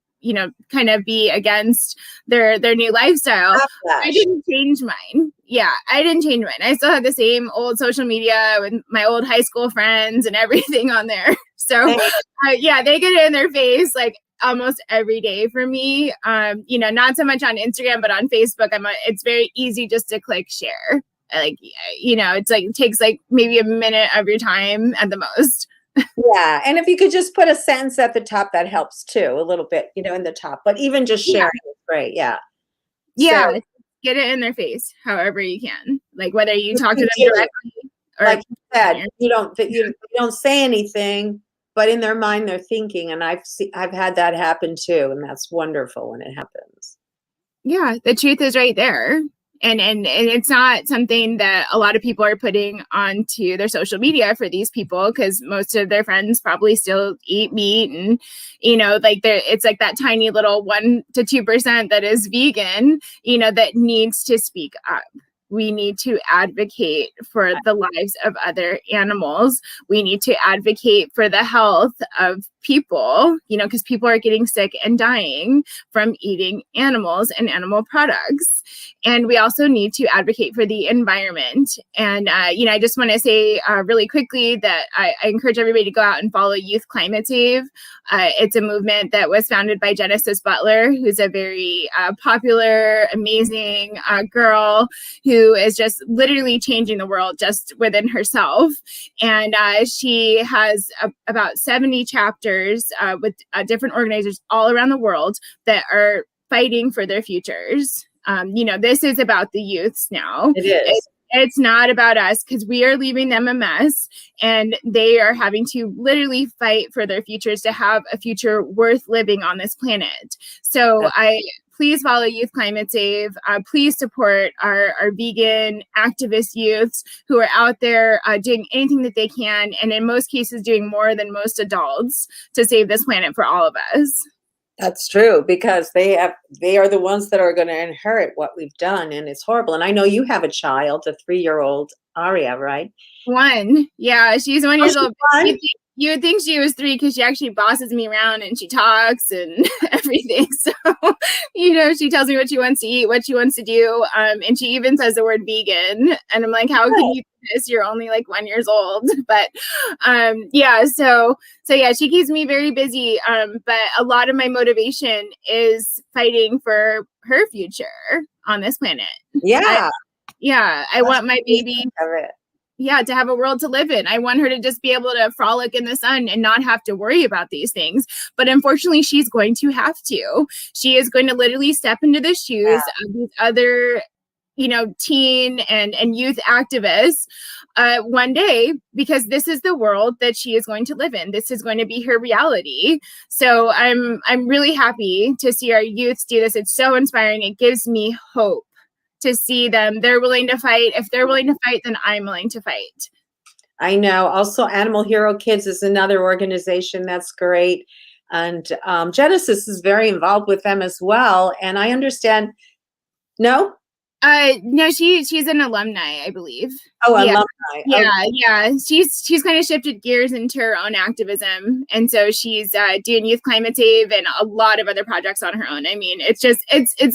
kind of be against their new lifestyle. I didn't change mine. Yeah, I didn't change mine. I still have the same old social media with my old high school friends and everything on there. So yeah, they get it in their face like almost every day for me. Not so much on Instagram, but on Facebook, it's very easy just to click share. Like, it's like, it takes like maybe a minute of your time at the most. Yeah. And if you could just put a sentence at the top, that helps too, a little bit, in the top, but even just sharing is great. Yeah. Yeah. So, get it in their face however you can. Like whether you talk to them directly or like you said, you don't say anything, but in their mind, they're thinking. And I've had that happen too. And that's wonderful when it happens. Yeah. The truth is right there. And it's not something that a lot of people are putting onto their social media for these people, because most of their friends probably still eat meat, and it's like that tiny little 1 to 2% that is vegan, that needs to speak up. we need to advocate for the lives of other animals. We need to advocate for the health of people, because people are getting sick and dying from eating animals and animal products. And we also need to advocate for the environment. And, I just want to say really quickly that I encourage everybody to go out and follow Youth Climate Save. It's a movement that was founded by Genesis Butler, who's a very popular, amazing girl who is just literally changing the world just within herself. And she has about 70 chapters with different organizers all around the world that are fighting for their futures. This is about the youths now. It is. It's not about us, because we are leaving them a mess, and they are having to literally fight for their futures to have a future worth living on this planet. So please follow Youth Climate Save. Please support our vegan activist youths who are out there doing anything that they can, and in most cases doing more than most adults to save this planet for all of us. That's true, because they are the ones that are going to inherit what we've done, and it's horrible. And I know you have a child, a 3-year-old Aria, right? 1. Yeah, she's 1 year old. One? You would think she was 3 because she actually bosses me around and she talks and everything. So, she tells me what she wants to eat, what she wants to do. And she even says the word vegan. And I'm like, how can you do this? You're only like 1 year old. But so she keeps me very busy. But a lot of my motivation is fighting for her future on this planet. Yeah. I want my baby to have a world to live in. I want her to just be able to frolic in the sun and not have to worry about these things. But unfortunately, she's going to have to. She is going to literally step into the shoes of these other, teen and youth activists one day, because this is the world that she is going to live in. This is going to be her reality. So I'm really happy to see our youths do this. It's so inspiring. It gives me hope to see them. They're willing to fight. If they're willing to fight, then I'm willing to fight. I know. Also, Animal Hero Kids is another organization that's great. And Genesis is very involved with them as well. And I understand. No? No, she's an alumni, I believe. Oh, alumni. Yeah. She's kind of shifted gears into her own activism, and so she's doing Youth Climate Save and a lot of other projects on her own. I mean, it's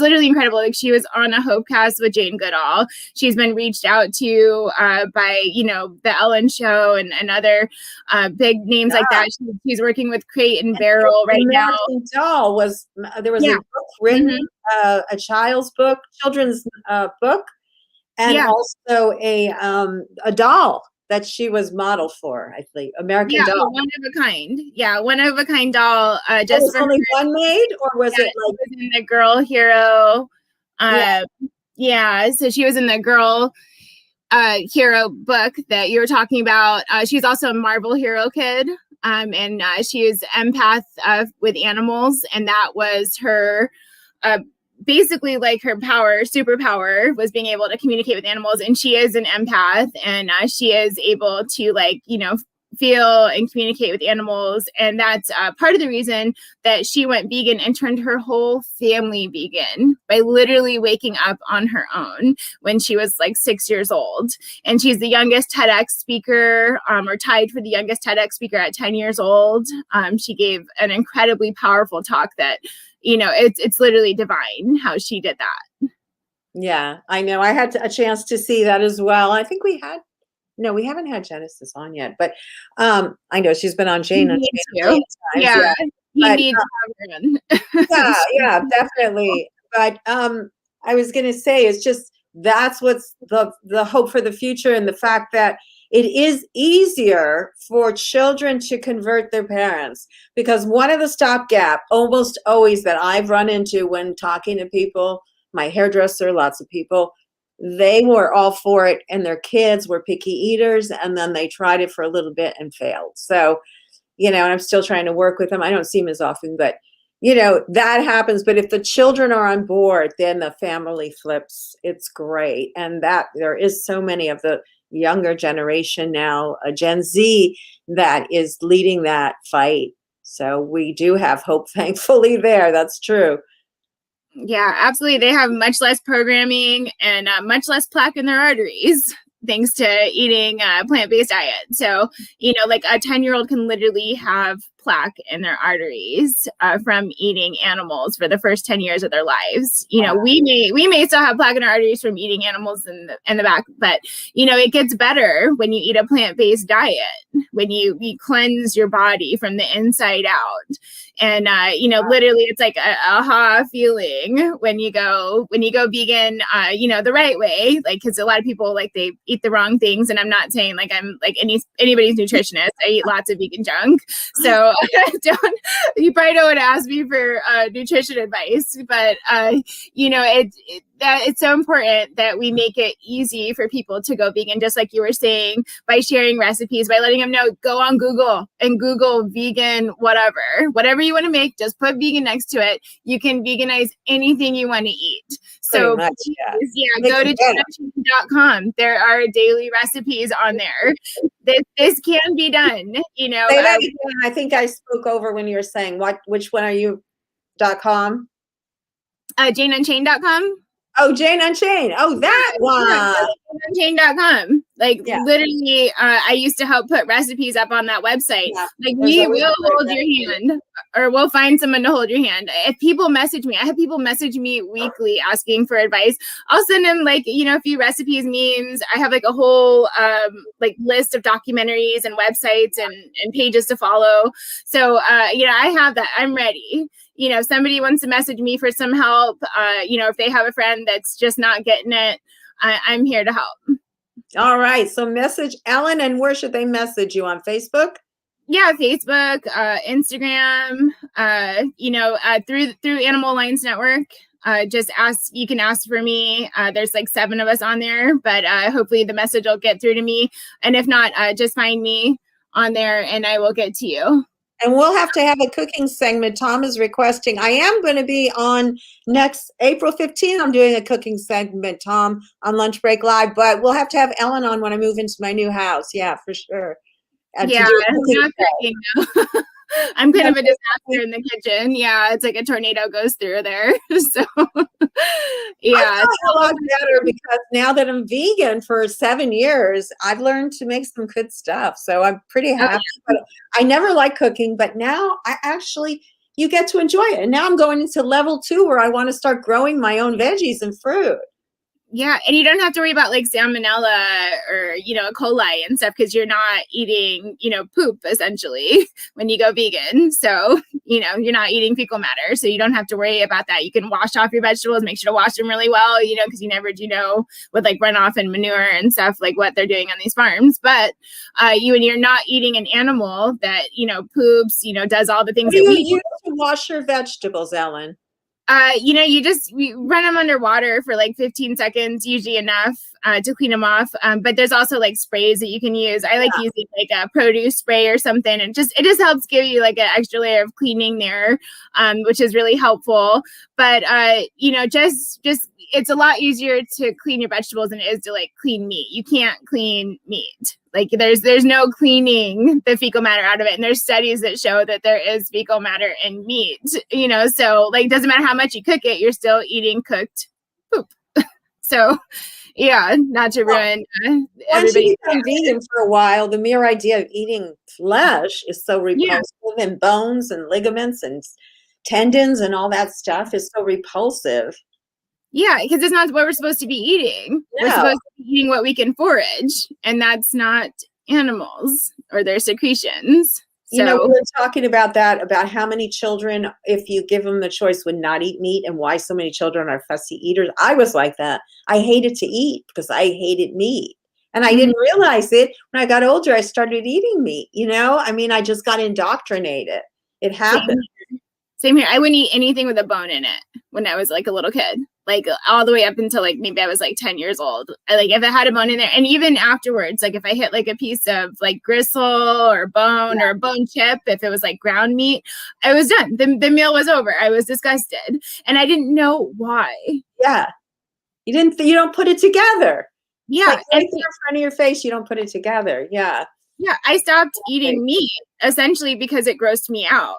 literally incredible. Like, she was on a Hopecast with Jane Goodall. She's been reached out to by the Ellen Show and other big names like that. She's working with Crate and Barrel right now. Doll there was a book written, a children's book, and also a doll that she was modeled for, I think, American Doll. One of a kind. Yeah, one of a kind doll. Just was only one made, or was it like was in the Girl Hero? So she was in the Girl Hero book that you were talking about. She's also a Marvel Hero Kid, and she is empath with animals, and that was her. Basically, like, her superpower was being able to communicate with animals, and she is an empath, and she is able to feel and communicate with animals. And that's part of the reason that she went vegan and turned her whole family vegan by literally waking up on her own when she was like 6 years old. And she's the youngest TEDx speaker, or tied for the youngest TEDx speaker at 10 years old. She gave an incredibly powerful talk that, it's literally divine how she did that. Yeah, I know. I had a chance to see that as well. I think we haven't had Genesis on yet, but I know she's been on Jane Unchained. Yeah. You need to have her. yeah, definitely. But I was going to say, it's just, that's what's the hope for the future, and the fact that it is easier for children to convert their parents, because one of the stopgap almost always that I've run into when talking to people, my hairdresser, lots of people, they were all for it, and their kids were picky eaters, and then they tried it for a little bit and failed. So, and I'm still trying to work with them. I don't see them as often, but that happens. But if the children are on board, then the family flips. It's great. And that there is so many of the younger generation now, Gen Z, that is leading that fight. So we do have hope, thankfully, there. That's true. Yeah, absolutely. They have much less programming and much less plaque in their arteries thanks to eating a plant-based diet. So, like a 10-year-old can literally have plaque in their arteries from eating animals for the first 10 years of their lives. We may still have plaque in our arteries from eating animals in the back, but it gets better when you eat a plant-based diet, when you cleanse your body from the inside out. And literally it's like a aha feeling when you go vegan, the right way, like, because a lot of people, like, they eat the wrong things. And I'm not saying like I'm like anybody's nutritionist. I eat lots of vegan junk, so you probably don't want to ask me for nutrition advice, but it's so important that we make it easy for people to go vegan, just like you were saying, by sharing recipes, by letting them know, go on Google and Google vegan, whatever you want to make, just put vegan next to it. You can veganize anything you want to eat. So much, go to janeunchained.com. There are daily recipes on there. This can be done, Say that again. I think I spoke over when you were saying which one are you .com? JaneUnchained.com. Oh, Jane Unchained. Oh, that one. Unchained.com. Literally, I used to help put recipes up on that website. Yeah. Like, we will hold your hand, or we'll find someone to hold your hand. If people message me, I have people message me weekly asking for advice. I'll send them a few recipes, memes. I have like a whole list of documentaries and websites and pages to follow. So I have that. I'm ready. If somebody wants to message me for some help, if they have a friend that's just not getting it, I'm here to help. All right. So message Ellen, and where should they message you? On Facebook? Yeah, Facebook, Instagram, through Animal Alliance Network. You can ask for me. There's like 7 of us on there, but hopefully the message will get through to me. And if not, just find me on there and I will get to you. And we'll have to have a cooking segment. Tom is requesting. I am going to be on next April 15th. I'm doing a cooking segment, Tom, on Lunch Break Live. But we'll have to have Ellen on when I move into my new house. Yeah, for sure. I'm not cooking though. I'm kind of a disaster in the kitchen. Yeah, it's like a tornado goes through there. So, yeah. I feel a lot better because now that I'm vegan for 7 years, I've learned to make some good stuff. So I'm pretty happy. But I never liked cooking, but now you get to enjoy it. And now I'm going into level 2 where I want to start growing my own veggies and fruit. Yeah, and you don't have to worry about like salmonella or, E. coli and stuff because you're not eating, poop essentially when you go vegan. So, you're not eating fecal matter. So you don't have to worry about that. You can wash off your vegetables, make sure to wash them really well, because you never do know with like runoff and manure and stuff like what they're doing on these farms. But when you're not eating an animal that, poops, does all the things that we use to wash your vegetables, Ellen? You run them under water for like 15 seconds, usually enough to clean them off. But there's also like sprays that you can use. I like using like a produce spray or something. And it just helps give you like an extra layer of cleaning there, which is really helpful. But, just it's a lot easier to clean your vegetables than it is to like clean meat. You can't clean meat. Like there's no cleaning the fecal matter out of it. And there's studies that show that there is fecal matter in meat, so like, doesn't matter how much you cook it, you're still eating cooked poop. So yeah, not to ruin Once you become vegan for a while, the mere idea of eating flesh is so repulsive, and bones and ligaments and tendons and all that stuff is so repulsive. Yeah, because it's not what we're supposed to be eating. No. We're supposed to be eating what we can forage, and that's not animals or their secretions. So, we were talking about that, about how many children, if you give them the choice, would not eat meat, and why so many children are fussy eaters. I was like that. I hated to eat because I hated meat. And I didn't realize it. When I got older, I started eating meat, I just got indoctrinated. It happened. Same here. I wouldn't eat anything with a bone in it when I was like a little kid, like all the way up until like maybe I was like 10 years old. Like if it had a bone in there, and even afterwards, like if I hit like a piece of like gristle or bone or a bone chip, if it was like ground meat, I was done. The meal was over. I was disgusted, and I didn't know why. Yeah, you don't put it together. Yeah, like right there in front of your face, you don't put it together. Yeah. Yeah, I stopped eating meat essentially because it grossed me out.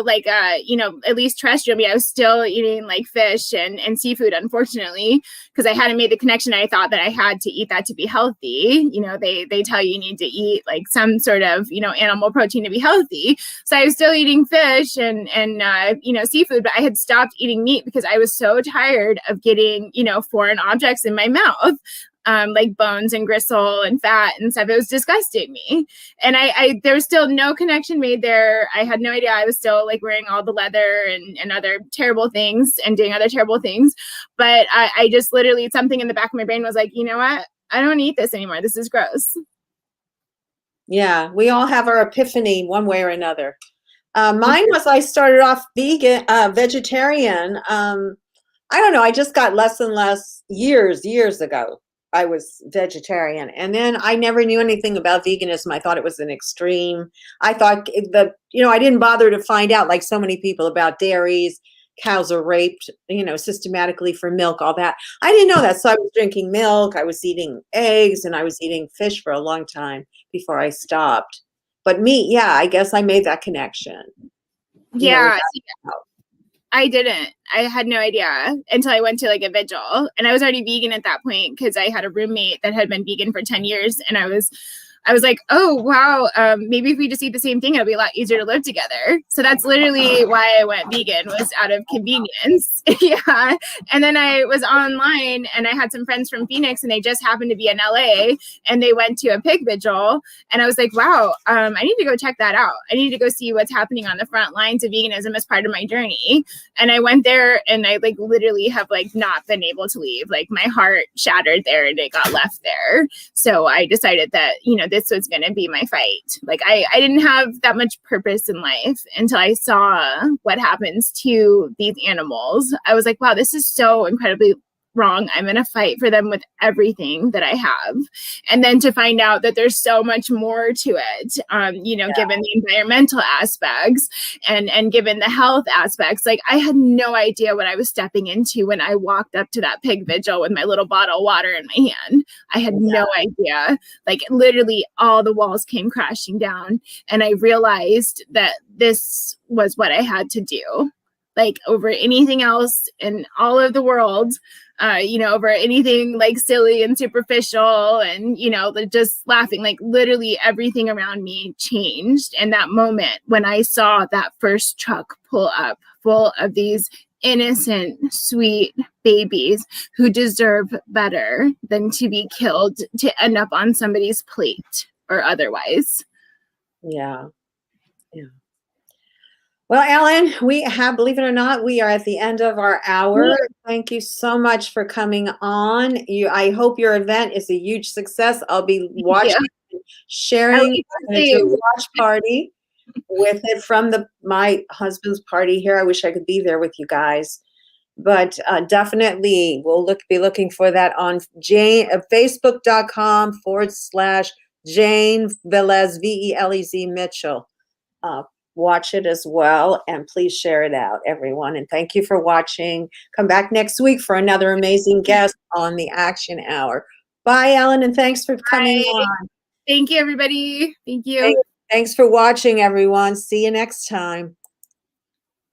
Like at least terrestrial meat. I was still eating like fish and seafood, unfortunately, because I hadn't made the connection. I thought that I had to eat that to be healthy. They tell you need to eat like some sort of animal protein to be healthy. So I was still eating fish and seafood, but I had stopped eating meat because I was so tired of getting foreign objects in my mouth. Like bones and gristle and fat and stuff. It was disgusting me. And I there was still no connection made there. I had no idea. I was still like wearing all the leather and other terrible things and doing other terrible things. But I just literally, something in the back of my brain was like, you know what? I don't eat this anymore. This is gross. Yeah, we all have our epiphany one way or another. Mine was, I started off vegetarian. I don't know. I just got less and less years ago. I was vegetarian, and then I never knew anything about veganism. I thought it was an extreme. I thought I didn't bother to find out, like so many people, about dairies. Cows are raped, systematically for milk, all that. I didn't know that. So I was drinking milk, I was eating eggs, and I was eating fish for a long time before I stopped. But meat, yeah, I guess I made that connection. Yeah. I didn't. I had no idea until I went to like a vigil, and I was already vegan at that point because I had a roommate that had been vegan for 10 years. And I was like, oh, wow, maybe if we just eat the same thing, it'll be a lot easier to live together. So that's literally why I went vegan, was out of convenience. Yeah. And then I was online, and I had some friends from Phoenix, and they just happened to be in LA, and they went to a pig vigil. And I was like, wow, I need to go check that out. I need to go see what's happening on the front lines of veganism as part of my journey. And I went there, and I like literally have like not been able to leave. Like my heart shattered there, and it got left there. So I decided that, this was going to be my fight. Like I didn't have that much purpose in life until I saw what happens to these animals. I was like, wow, this is so incredibly wrong. I'm going to fight for them with everything that I have. And then to find out that there's so much more to it, given the environmental aspects and given the health aspects, like I had no idea what I was stepping into when I walked up to that pig vigil with my little bottle of water in my hand. I had no idea. Like literally all the walls came crashing down, and I realized that this was what I had to do. Like over anything else in all of the world, over anything like silly and superficial and, just laughing, like literally everything around me changed. And that moment when I saw that first truck pull up full of these innocent, sweet babies who deserve better than to be killed to end up on somebody's plate or otherwise. Yeah. Yeah. Well, Ellen, believe it or not, we are at the end of our hour. Yeah. Thank you so much for coming on. I hope your event is a huge success. I'll be watching, sharing. I'm going to do a watch party with it from my husband's party here. I wish I could be there with you guys. But definitely we'll be looking for that on facebook.com/Jane Velez, VELEZ Mitchell. Watch it as well, and please share it out, everyone. And thank you for watching. Come back next week for another amazing guest on the Action Hour. Bye, Ellen, and thanks for coming on. Thank you, everybody. Thank you. Thanks for watching, everyone. See you next time.